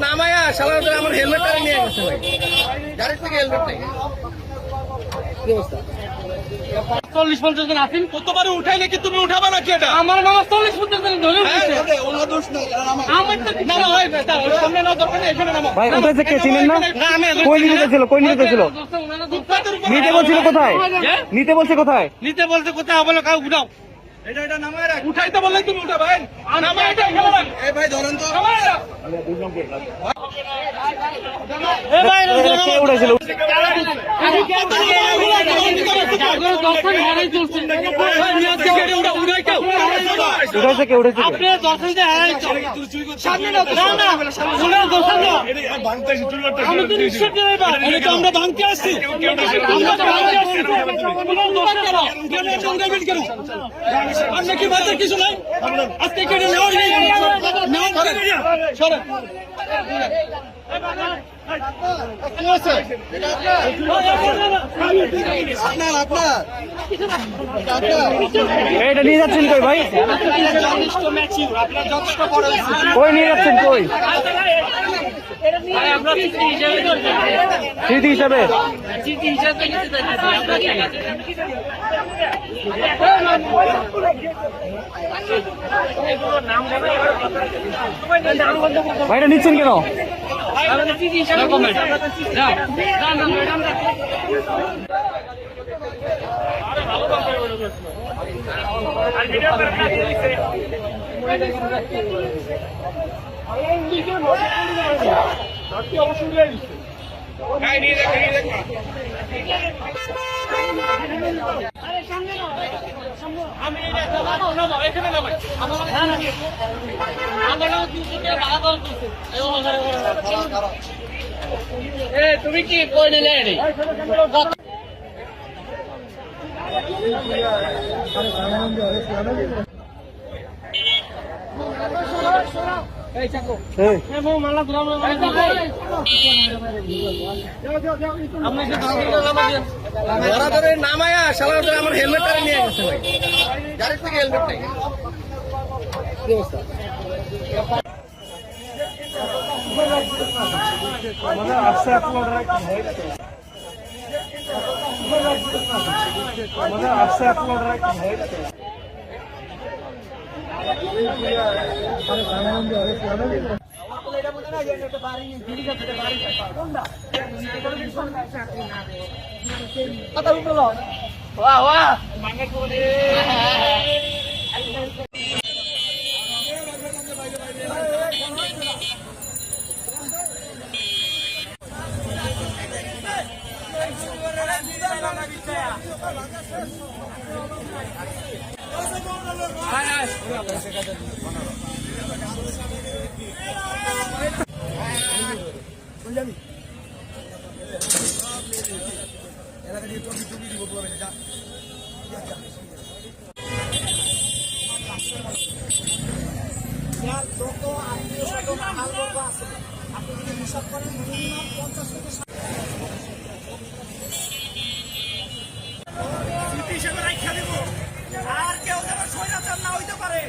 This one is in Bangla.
নামায়া সালা আমার হেলমেটটা নিয়ে গেছে ভাই, গাড়ির থেকে হেলমেট নেই। কি অবস্থা? 40-50 জন আছেন, কতবার উঠাই নাকি তুমি উঠাবা নাকি? এটা আমার নাম 40-50 জন ধরে উঠেছে। ওনা দোষ নাই, আমার তো না না হয় সামনে না দরকার নেই, এখানে নামো ভাই। উঠেছে কে চিনেন না? কই নিতে ছিল? কই নিতে ছিল? নিতে বলছিল কোথায়? নিতে বলছে কোথায়? নিতে বলছে কোথায়? বলো কাউ উঠাও, এটা এটা নামায় রাখ। উঠাইতে বললে তুমি উঠা ভাই, নামায় এটা এখানে রাখ। এই ভাই ধরেন তো, নামায় রাখ। এই ভাই কে উঠাইছিল? উঠাইছে কে? উঠেছে আপনি দর্শন যে সামনে না না শুনে দর্শন না আমি তো নিশ্চয় দেব না, এটা তো আমরা ভাঙতে আসছি, আমরা তো ভাঙতে আসছি। আপনি কি বাজার কিছু নাই আজকে কেটে নেওয়ার নেই, সরে এটা নিয়ে যাচ্ছেন কই ভাই? কই নিয়ে যাচ্ছেন? কই স্মৃতি হিসাবে? ভাইটা নিচ্ছেন কেন? তুমি কি কই নিলে? নামায়া সালা আমার হেলমেটটা নিয়ে গেছে ভাই, গাড়ির থেকে হেলমেট নেই। কি অবস্থা? আর কেউ যেন স্বৈরাচার না হইতে পারে।